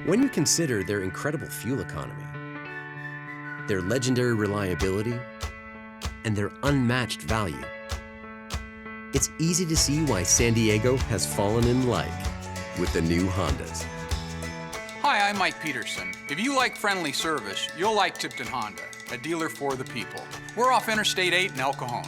When you consider their incredible fuel economy, their legendary reliability, and their unmatched value, it's easy to see why San Diego has fallen in like with the new Hondas. Hi, I'm Mike Pettersen. If you like friendly service, you'll like Tipton Honda, a dealer for the people. We're off Interstate 8 in El Cajon.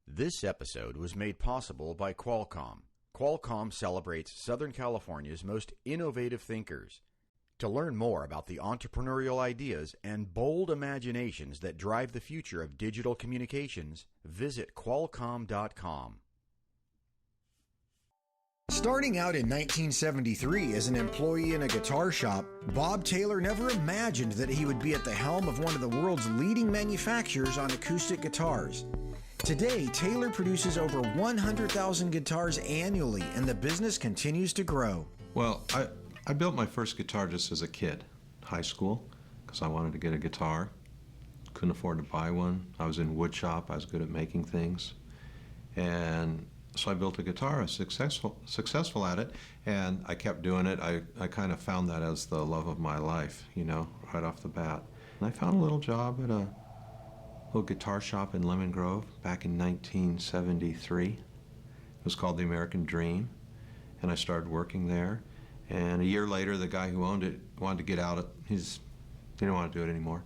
This episode was made possible by Qualcomm. Qualcomm celebrates Southern California's most innovative thinkers. To learn more about the entrepreneurial ideas and bold imaginations that drive the future of digital communications, visit Qualcomm.com. Starting out in 1973 as an employee in a guitar shop, Bob Taylor never imagined that he would be at the helm of one of the world's leading manufacturers on acoustic guitars. Today, Taylor produces over 100,000 guitars annually, and the business continues to grow. Well, I built my first guitar just as a kid, high school, because I wanted to get a guitar. Couldn't afford to buy one. I was in wood shop. I was good at making things. And so I built a guitar. I was successful at it, and I kept doing it. I kind of found that as the love of my life, right off the bat. And I found a little job at a little guitar shop in Lemon Grove back in 1973. It was called the American Dream, and I started working there. And a year later, the guy who owned it wanted to get out. He didn't want to do it anymore.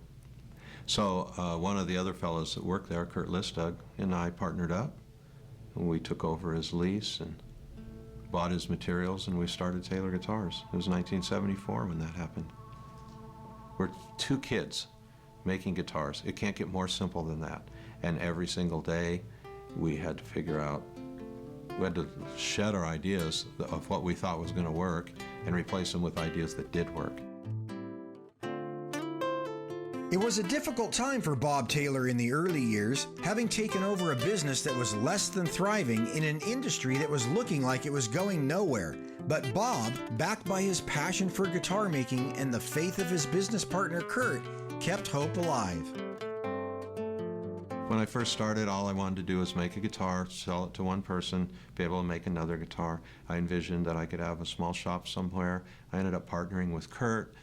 So one of the other fellows that worked there, Kurt Listug, and I partnered up, and we took over his lease and bought his materials, and we started Taylor Guitars. It was 1974 when that happened. We're two kids making guitars. It can't get more simple than that. And every single day, we had to figure out, we had to shed our ideas of what we thought was going to work and replace them with ideas that did work. It was a difficult time for Bob Taylor in the early years, having taken over a business that was less than thriving in an industry that was looking like it was going nowhere. But Bob, backed by his passion for guitar making and the faith of his business partner Kurt, kept hope alive. When I first started, all I wanted to do was make a guitar, sell it to one person, be able to make another guitar. I envisioned that I could have a small shop somewhere. I ended up partnering with Kurt.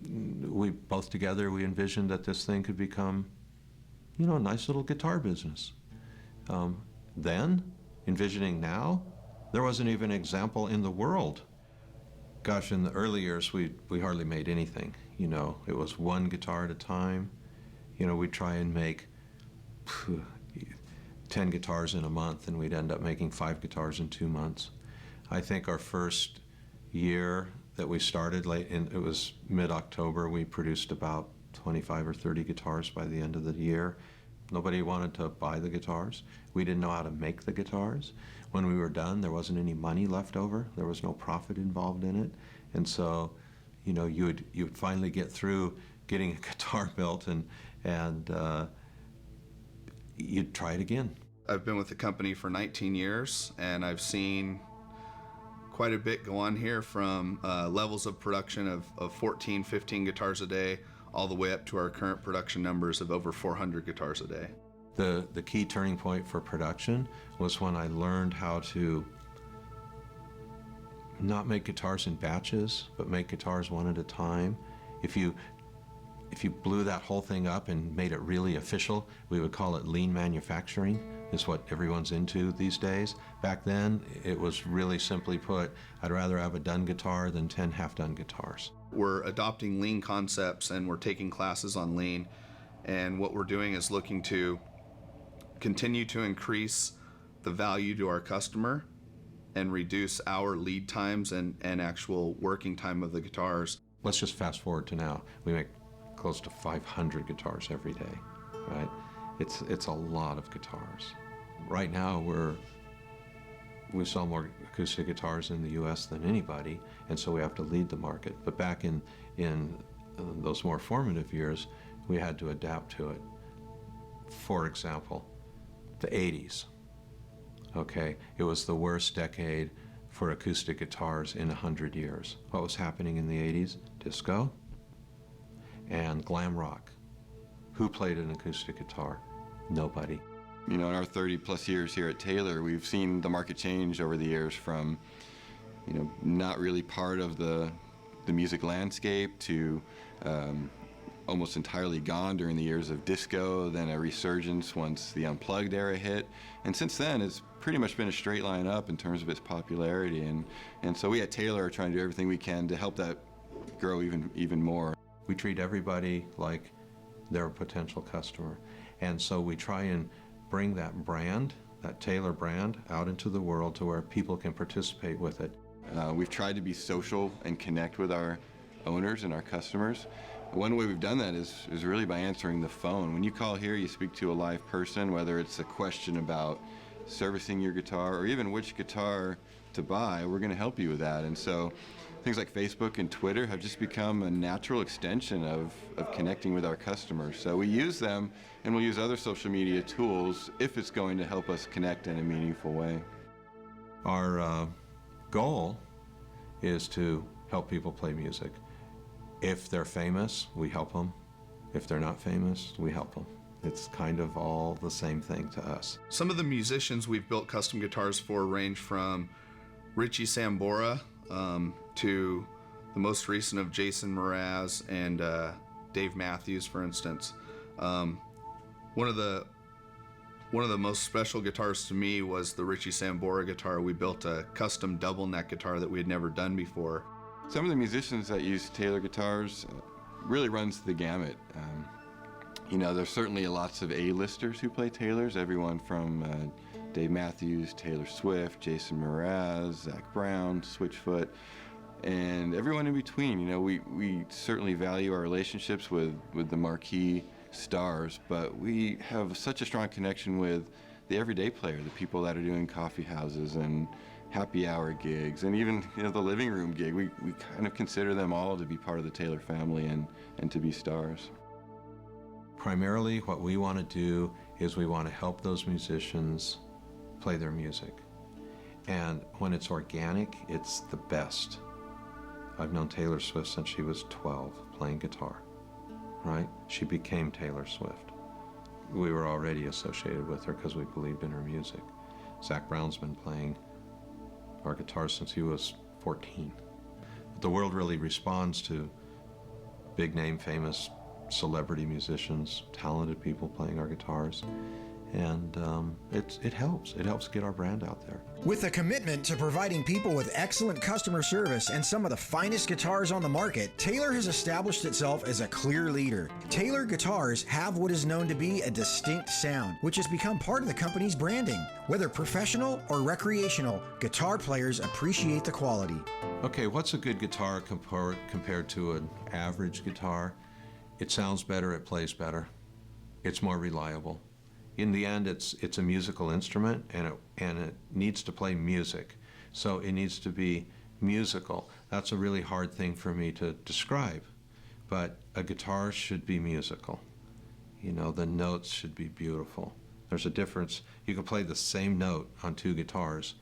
We both together, we envisioned that this thing could become, a nice little guitar business. Then, envisioning now, there wasn't even an example in the world. Gosh, in the early years, we hardly made anything. It was one guitar at a time. We'd try and make 10 guitars in a month, and we'd end up making 5 guitars in 2 months. I think our first year that we started it was mid-October, we produced about 25 or 30 guitars by the end of the year. Nobody wanted to buy the guitars. We didn't know how to make the guitars. When we were done, there wasn't any money left over. There was no profit involved in it. And so, you would finally get through getting a guitar built and you'd try it again. I've been with the company for 19 years, and I've seen quite a bit go on here from levels of production of 14, 15 guitars a day, all the way up to our current production numbers of over 400 guitars a day. The key turning point for production was when I learned how to not make guitars in batches, but make guitars one at a time. If you blew that whole thing up and made it really official, we would call it lean manufacturing, is what everyone's into these days. Back then, it was really simply put, I'd rather have a done guitar than 10 half-done guitars. We're adopting lean concepts, and we're taking classes on lean, and what we're doing is looking to continue to increase the value to our customer and reduce our lead times and actual working time of the guitars. Let's just fast forward to now. We make close to 500 guitars every day, right? It's a lot of guitars. Right now, we sell more acoustic guitars in the U.S. than anybody, and so we have to lead the market. But back in those more formative years, we had to adapt to it. for example, the 80s. Okay, it was the worst decade for acoustic guitars in 100 years. What was happening in the 80s? Disco and glam rock. Who played an acoustic guitar? Nobody. You know, in our 30 plus years here at Taylor, we've seen the market change over the years from, you know, not really part of the music landscape to almost entirely gone during the years of disco, then a resurgence once the unplugged era hit. And since then, it's pretty much been a straight line up in terms of its popularity. And so we at Taylor are trying to do everything we can to help that grow even more. We treat everybody like they're a potential customer. And so we try and bring that brand, that Taylor brand, out into the world to where people can participate with it. We've tried to be social and connect with our owners and our customers. One way we've done that is really by answering the phone. When you call here, you speak to a live person, whether it's a question about servicing your guitar or even which guitar to buy, we're going to help you with that. And so things like Facebook and Twitter have just become a natural extension of connecting with our customers. So we use them, and we'll use other social media tools if it's going to help us connect in a meaningful way. Our goal is to help people play music. If they're famous, we help them. If they're not famous, we help them. It's kind of all the same thing to us. Some of the musicians we've built custom guitars for range from Richie Sambora to the most recent of Jason Mraz and Dave Matthews, for instance. One of the most special guitars to me was the Richie Sambora guitar. We built a custom double neck guitar that we had never done before. Some of the musicians that use Taylor guitars really runs the gamut. You know, there's certainly lots of A-listers who play Taylors, everyone from Dave Matthews, Taylor Swift, Jason Mraz, Zach Brown, Switchfoot, and everyone in between. You know, we certainly value our relationships with the marquee stars, but we have such a strong connection with the everyday player, the people that are doing coffee houses and happy hour gigs, and even, you know, the living room gig. We kind of consider them all to be part of the Taylor family and to be stars. Primarily, what we want to do is we want to help those musicians play their music. And when it's organic, it's the best. I've known Taylor Swift since she was 12, playing guitar, right? She became Taylor Swift. We were already associated with her because we believed in her music. Zach Brown's been playing our guitar since he was 14. But the world really responds to big name, famous celebrity musicians, talented people playing our guitars. And it helps. It helps get our brand out there. With a commitment to providing people with excellent customer service and some of the finest guitars on the market, Taylor has established itself as a clear leader. Taylor guitars have what is known to be a distinct sound, which has become part of the company's branding. Whether professional or recreational, guitar players appreciate the quality. Okay, what's a good guitar compared to an average guitar? It sounds better, it plays better, it's more reliable. In the end, it's a musical instrument, and it needs to play music. So it needs to be musical. That's a really hard thing for me to describe, but a guitar should be musical. You know, the notes should be beautiful. There's a difference. You can play the same note on two guitars,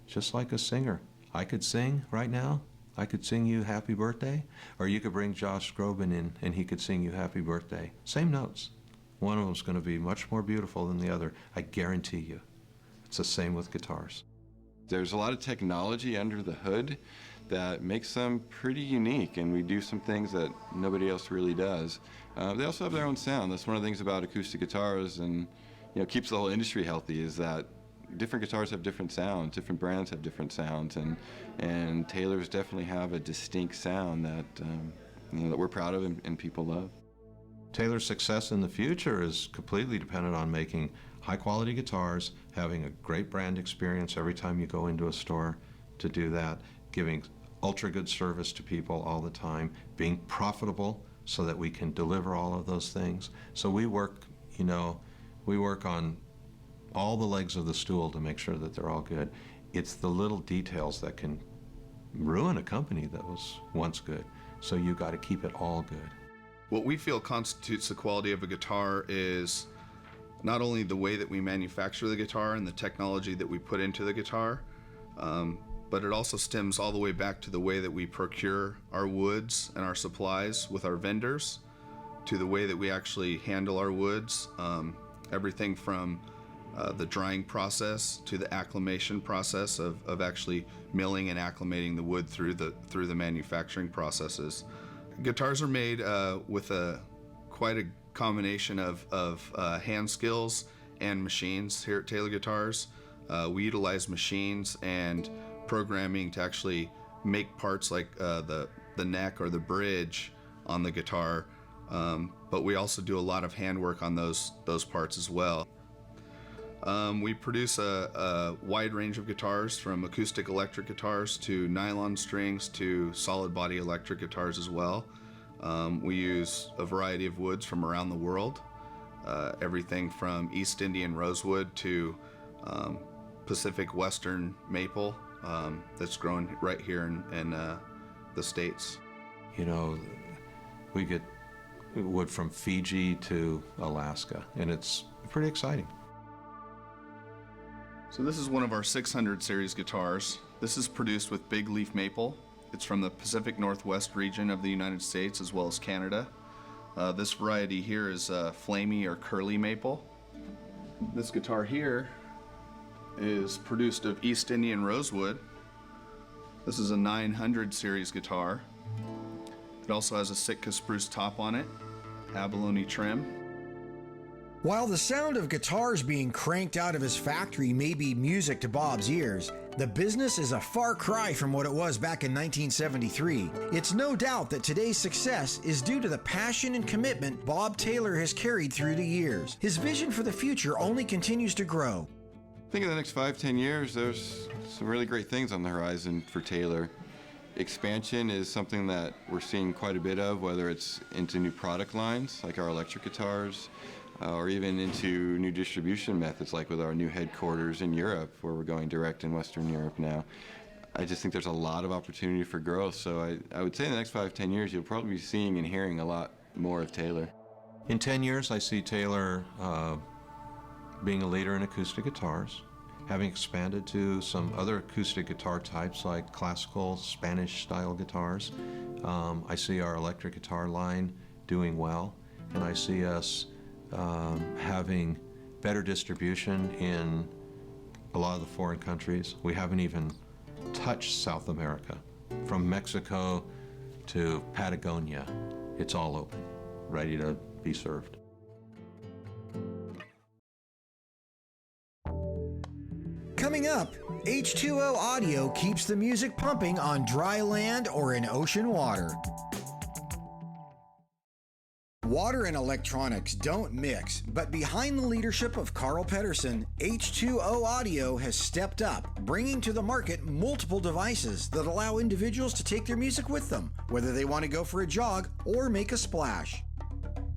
just like a singer. I could sing right now. I could sing you happy birthday, or you could bring Josh Groban in and he could sing you happy birthday. Same notes. One of them's going to be much more beautiful than the other. I guarantee you. It's the same with guitars. There's a lot of technology under the hood that makes them pretty unique, and we do some things that nobody else really does. They also have their own sound. That's one of the things about acoustic guitars, and keeps the whole industry healthy, is that different guitars have different sounds, different brands have different sounds, and Taylors definitely have a distinct sound that that we're proud of and people love. Taylor's success in the future is completely dependent on making high-quality guitars, having a great brand experience every time you go into a store to do that, giving ultra-good service to people all the time, being profitable so that we can deliver all of those things. So we work on all the legs of the stool to make sure that they're all good. It's the little details that can ruin a company that was once good. So you got to keep it all good. What we feel constitutes the quality of a guitar is not only the way that we manufacture the guitar and the technology that we put into the guitar, but it also stems all the way back to the way that we procure our woods and our supplies with our vendors, to the way that we actually handle our woods, everything from the drying process to the acclimation process of actually milling and acclimating the wood through the manufacturing processes. Guitars are made with quite a combination of hand skills and machines here at Taylor Guitars. We utilize machines and programming to actually make parts like the neck or the bridge on the guitar, but we also do a lot of handwork on those parts as well. We produce a wide range of guitars, from acoustic electric guitars to nylon strings to solid body electric guitars as well. We use a variety of woods from around the world, everything from East Indian rosewood to Pacific Western maple that's grown right here in the States. You know, we get wood from Fiji to Alaska, and it's pretty exciting. So this is one of our 600 series guitars. This is produced with big leaf maple. It's from the Pacific Northwest region of the United States as well as Canada. This variety here is flamey or curly maple. This guitar here is produced of East Indian rosewood. This is a 900 series guitar. It also has a Sitka spruce top on it, abalone trim. While the sound of guitars being cranked out of his factory may be music to Bob's ears, the business is a far cry from what it was back in 1973. It's no doubt that today's success is due to the passion and commitment Bob Taylor has carried through the years. His vision for the future only continues to grow. I think in the next 5-10 years, there's some really great things on the horizon for Taylor. Expansion is something that we're seeing quite a bit of, whether it's into new product lines like our electric guitars, or even into new distribution methods like with our new headquarters in Europe, where we're going direct in Western Europe now. I just think there's a lot of opportunity for growth, so I would say in the next 5-10 years you'll probably be seeing and hearing a lot more of Taylor. In 10 years, I see Taylor being a leader in acoustic guitars, having expanded to some other acoustic guitar types like classical Spanish-style guitars. I see our electric guitar line doing well, and I see us having better distribution in a lot of the foreign countries. We haven't even touched South America. From Mexico to Patagonia, it's all open, ready to be served. Coming up, H2O Audio keeps the music pumping on dry land or in ocean water. Water and electronics don't mix, but behind the leadership of Carl Pettersen, H2O Audio has stepped up, bringing to the market multiple devices that allow individuals to take their music with them, whether they want to go for a jog or make a splash.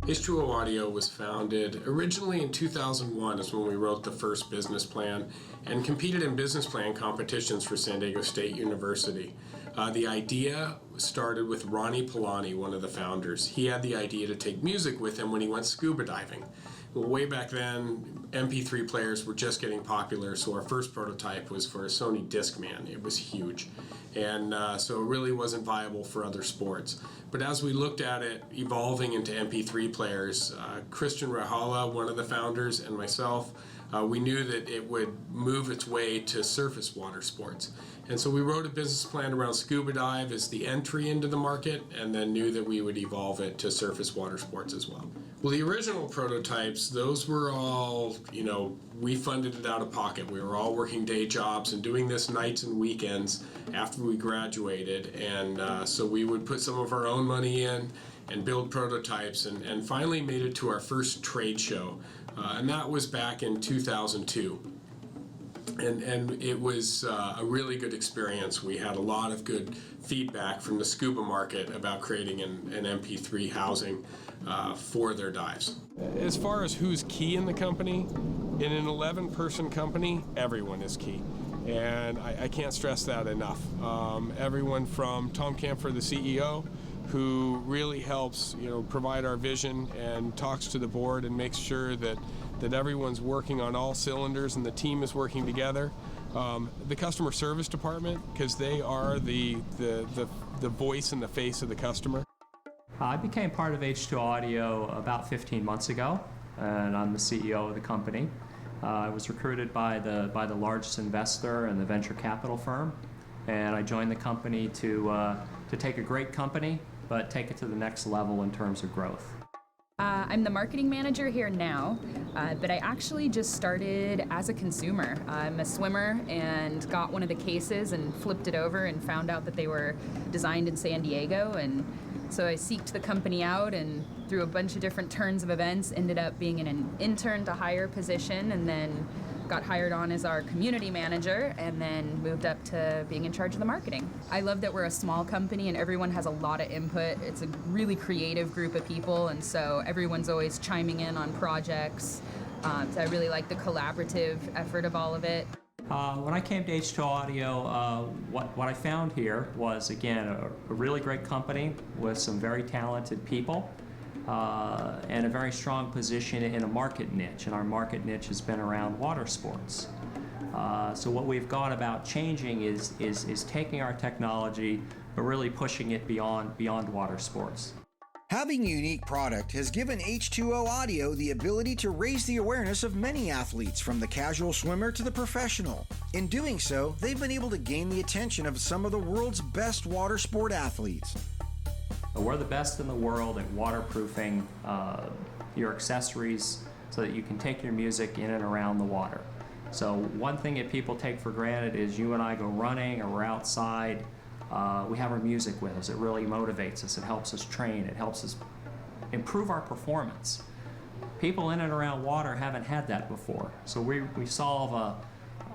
H2O Audio was founded originally in 2001 is when we wrote the first business plan and competed in business plan competitions for San Diego State University. The idea started with Ronnie Polani, one of the founders. He had the idea to take music with him when he went scuba diving. Well, way back then, MP3 players were just getting popular, so our first prototype was for a Sony Discman. It was huge, and so it really wasn't viable for other sports. But as we looked at it evolving into MP3 players, Christian Rahala, one of the founders, and myself, we knew that it would move its way to surface water sports. And so we wrote a business plan around scuba dive as the entry into the market, and then knew that we would evolve it to surface water sports as well. Well, the original prototypes, those were all, we funded it out of pocket. We were all working day jobs and doing this nights and weekends after we graduated. And so we would put some of our own money in and build prototypes, and finally made it to our first trade show. And that was back in 2002. And it was a really good experience. We had a lot of good feedback from the scuba market about creating an MP3 housing for their dives. As far as who's key in the company, in an 11-person company, everyone is key. And I can't stress that enough. Everyone from Tom Camphor, the CEO, who really helps, provide our vision and talks to the board and makes sure that that everyone's working on all cylinders and the team is working together. The customer service department, because they are the voice and the face of the customer. I became part of H2O Audio about 15 months ago, and I'm the CEO of the company. I was recruited by the largest investor in the venture capital firm, and I joined the company to take a great company, but take it to the next level in terms of growth. I'm the marketing manager here now, but I actually just started as a consumer. I'm a swimmer and got one of the cases and flipped it over and found out that they were designed in San Diego, and so I seeked the company out and through a bunch of different turns of events ended up being in an intern to hire position, and then got hired on as our community manager, and then moved up to being in charge of the marketing. I love that we're a small company and everyone has a lot of input. It's a really creative group of people, and so everyone's always chiming in on projects. So I really like the collaborative effort of all of it. When I came to H2O Audio, what I found here was, again, a really great company with some very talented people. And a very strong position in a market niche, and our market niche has been around water sports. So what we've gone about changing is taking our technology but really pushing it beyond water sports. Having a unique product has given H2O Audio the ability to raise the awareness of many athletes, from the casual swimmer to the professional. In doing so, they've been able to gain the attention of some of the world's best water sport athletes. We're the best in the world at waterproofing your accessories so that you can take your music in and around the water. So one thing that people take for granted is you and I go running or we're outside, we have our music with us. It really motivates us. It helps us train. It helps us improve our performance. People in and around water haven't had that before. So we solve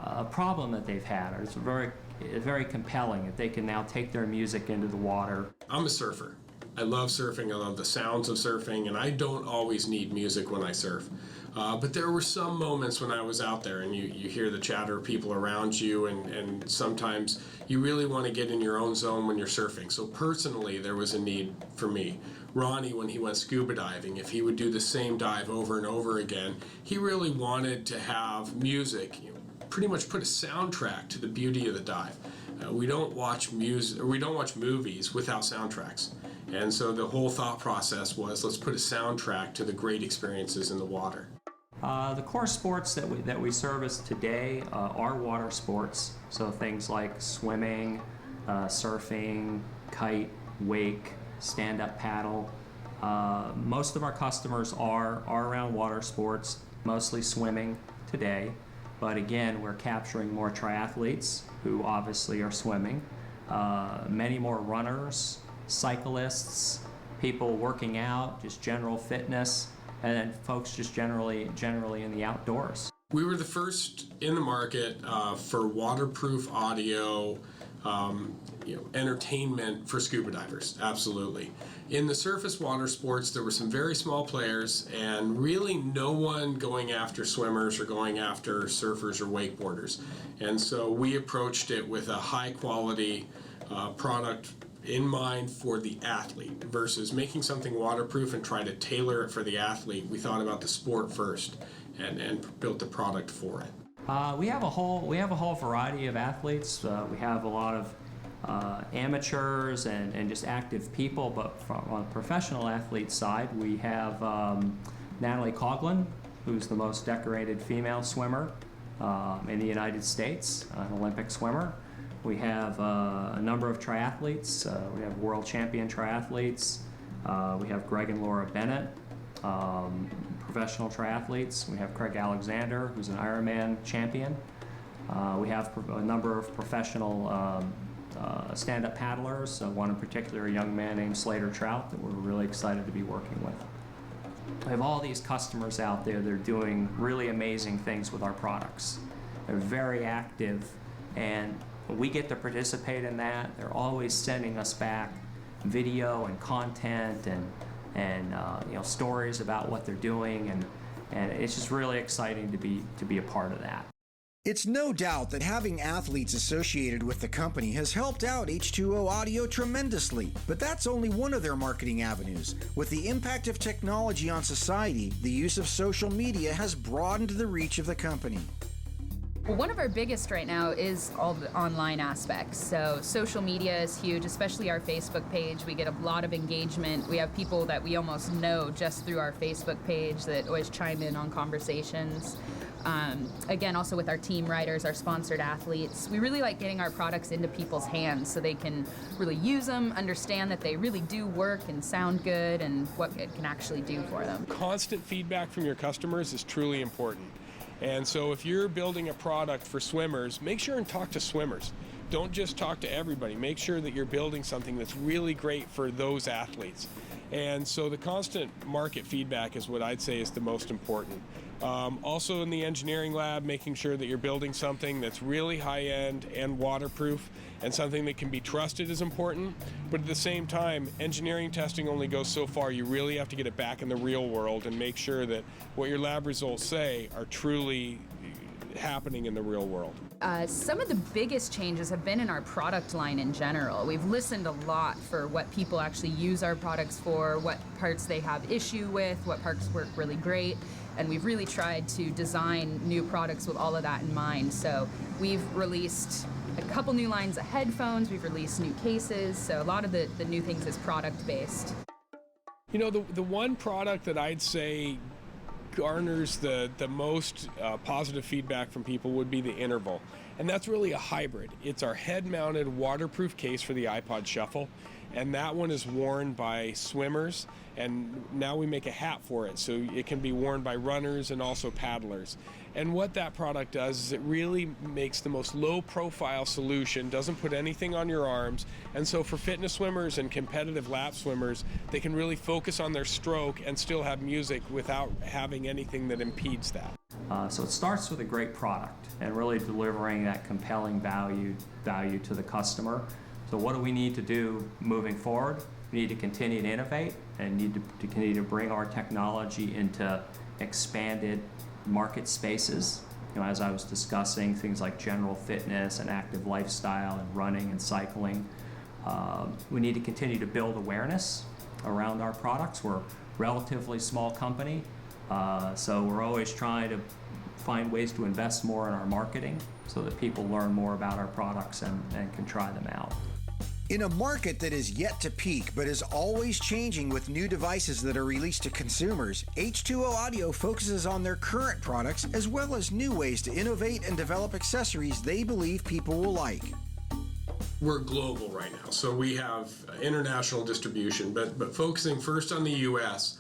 a problem that they've had. It's very compelling that they can now take their music into the water. I'm a surfer. I love surfing. I love the sounds of surfing, and I don't always need music when I surf. But there were some moments when I was out there and you hear the chatter of people around you, and sometimes you really want to get in your own zone when you're surfing. So personally, there was a need for me. Ronnie, when he went scuba diving, if he would do the same dive over and over again, he really wanted to have music, pretty much put a soundtrack to the beauty of the dive. We don't watch music, or we don't watch movies without soundtracks. And so the whole thought process was, let's put a soundtrack to the great experiences in the water. The core sports that we service today are water sports. So things like swimming, surfing, kite, wake, stand-up paddle. Most of our customers are around water sports, mostly swimming today. But again, we're capturing more triathletes who obviously are swimming, many more runners, cyclists, people working out, just general fitness, and then folks just generally in the outdoors. We were the first in the market for waterproof audio entertainment for scuba divers, absolutely. In the surface water sports, there were some very small players and really no one going after swimmers or going after surfers or wakeboarders. And so we approached it with a high quality product in mind for the athlete versus making something waterproof and trying to tailor it for the athlete. We thought about the sport first and built the product for it. We have a whole variety of athletes. We have a lot of amateurs and just active people, but on the professional athlete side, we have Natalie Coughlin, who's the most decorated female swimmer in the United States, an Olympic swimmer. We have a number of triathletes. We have world champion triathletes. We have Greg and Laura Bennett, professional triathletes. We have Craig Alexander, who's an Ironman champion. We have a number of professional stand-up paddlers, one in particular, a young man named Slater Trout that we're really excited to be working with. We have all these customers out there that are doing really amazing things with our products. They're very active, and we get to participate in that. They're always sending us back video and content and stories about what they're doing, and it's just really exciting to be a part of that. It's no doubt that having athletes associated with the company has helped out H2O Audio tremendously, but that's only one of their marketing avenues. With the impact of technology on society, the use of social media has broadened the reach of the company. Well, one of our biggest right now is all the online aspects. So social media is huge, especially our Facebook page. We get a lot of engagement. We have people that we almost know just through our Facebook page that always chime in on conversations. Again, also with our team riders, our sponsored athletes, we really like getting our products into people's hands so they can really use them, understand that they really do work and sound good and what it can actually do for them. Constant feedback from your customers is truly important. And so if you're building a product for swimmers, make sure and talk to swimmers. Don't just talk to everybody. Make sure that you're building something that's really great for those athletes. And so the constant market feedback is what I'd say is the most important. Also in the engineering lab, making sure that you're building something that's really high-end and waterproof and something that can be trusted is important. But at the same time, engineering testing only goes so far. You really have to get it back in the real world and make sure that what your lab results say are truly happening in the real world. Some of the biggest changes have been in our product line in general. We've listened a lot for what people actually use our products for, what parts they have issue with, what parts work really great, and we've really tried to design new products with all of that in mind. So we've released a couple new lines of headphones, we've released new cases, so a lot of the new things is product-based. You know, the one product that I'd say garners the most positive feedback from people would be the Interval. And that's really a hybrid. It's our head-mounted waterproof case for the iPod Shuffle. And that one is worn by swimmers, and now we make a hat for it, so it can be worn by runners and also paddlers. And what that product does is it really makes the most low-profile solution, doesn't put anything on your arms, and so for fitness swimmers and competitive lap swimmers, they can really focus on their stroke and still have music without having anything that impedes that. So it starts with a great product and really delivering that compelling value to the customer. So what do we need to do moving forward? We need to continue to innovate and need to continue to bring our technology into expanded market spaces. You know, as I was discussing, things like general fitness and active lifestyle and running and cycling. We need to continue to build awareness around our products. We're a relatively small company, so we're always trying to find ways to invest more in our marketing so that people learn more about our products and can try them out. In a market that is yet to peak but is always changing with new devices that are released to consumers, H2O Audio focuses on their current products as well as new ways to innovate and develop accessories they believe people will like. We're global right now, so we have international distribution, but focusing first on the U.S.,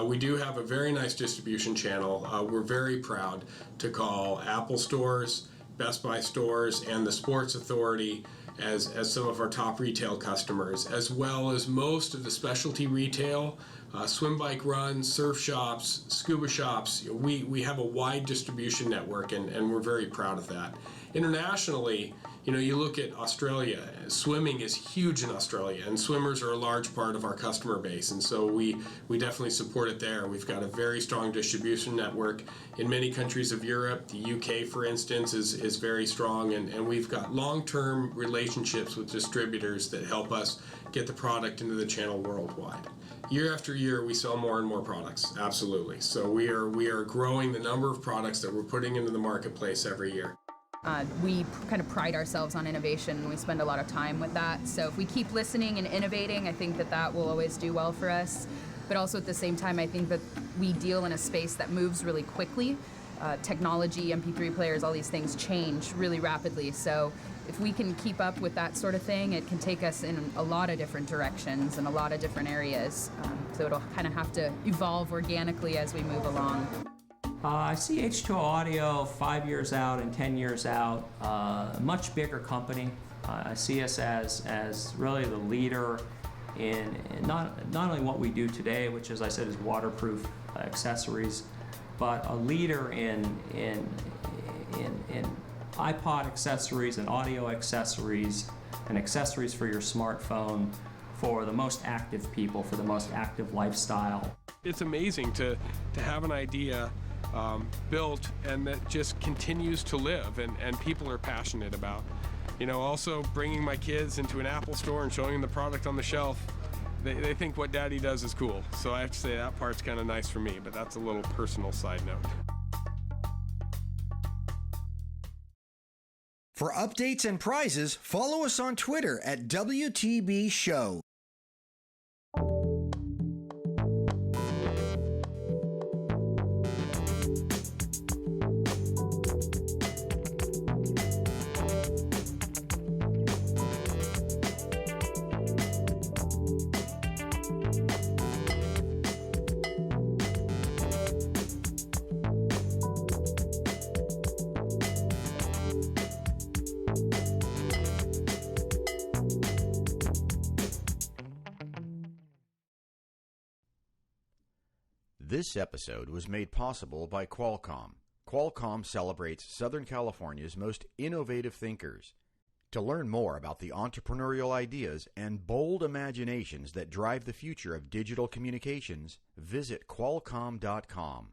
we do have a very nice distribution channel. We're very proud to call Apple stores, Best Buy stores, and the Sports Authority as some of our top retail customers, as well as most of the specialty retail, swim bike runs, surf shops, scuba shops. We have a wide distribution network, and we're very proud of that. Internationally, you know, you look at Australia, swimming is huge in Australia, and swimmers are a large part of our customer base, and so we definitely support it there. We've got a very strong distribution network in many countries of Europe. The UK, for instance, is very strong, and we've got long-term relationships with distributors that help us get the product into the channel worldwide. Year after year, we sell more and more products, absolutely. So we are growing the number of products that we're putting into the marketplace every year. We kind of pride ourselves on innovation, and we spend a lot of time with that. So if we keep listening and innovating, I think that will always do well for us. But also at the same time, I think that we deal in a space that moves really quickly. Technology, MP3 players, all these things change really rapidly. So if we can keep up with that sort of thing, it can take us in a lot of different directions and a lot of different areas. So it'll kind of have to evolve organically as we move along. I see H2O Audio 5 years out and 10 years out, a much bigger company. I see us as really the leader in not only what we do today, which, as I said, is waterproof accessories, but a leader in iPod accessories and audio accessories and accessories for your smartphone for the most active people, for the most active lifestyle. It's amazing to have an idea built and that just continues to live and people are passionate about. You know, also bringing my kids into an Apple store and showing them the product on the shelf, they think what Daddy does is cool. So I have to say that part's kind of nice for me, but that's a little personal side note. For updates and prizes, follow us on Twitter at WTB Show. This episode was made possible by Qualcomm. Qualcomm celebrates Southern California's most innovative thinkers. To learn more about the entrepreneurial ideas and bold imaginations that drive the future of digital communications, visit Qualcomm.com.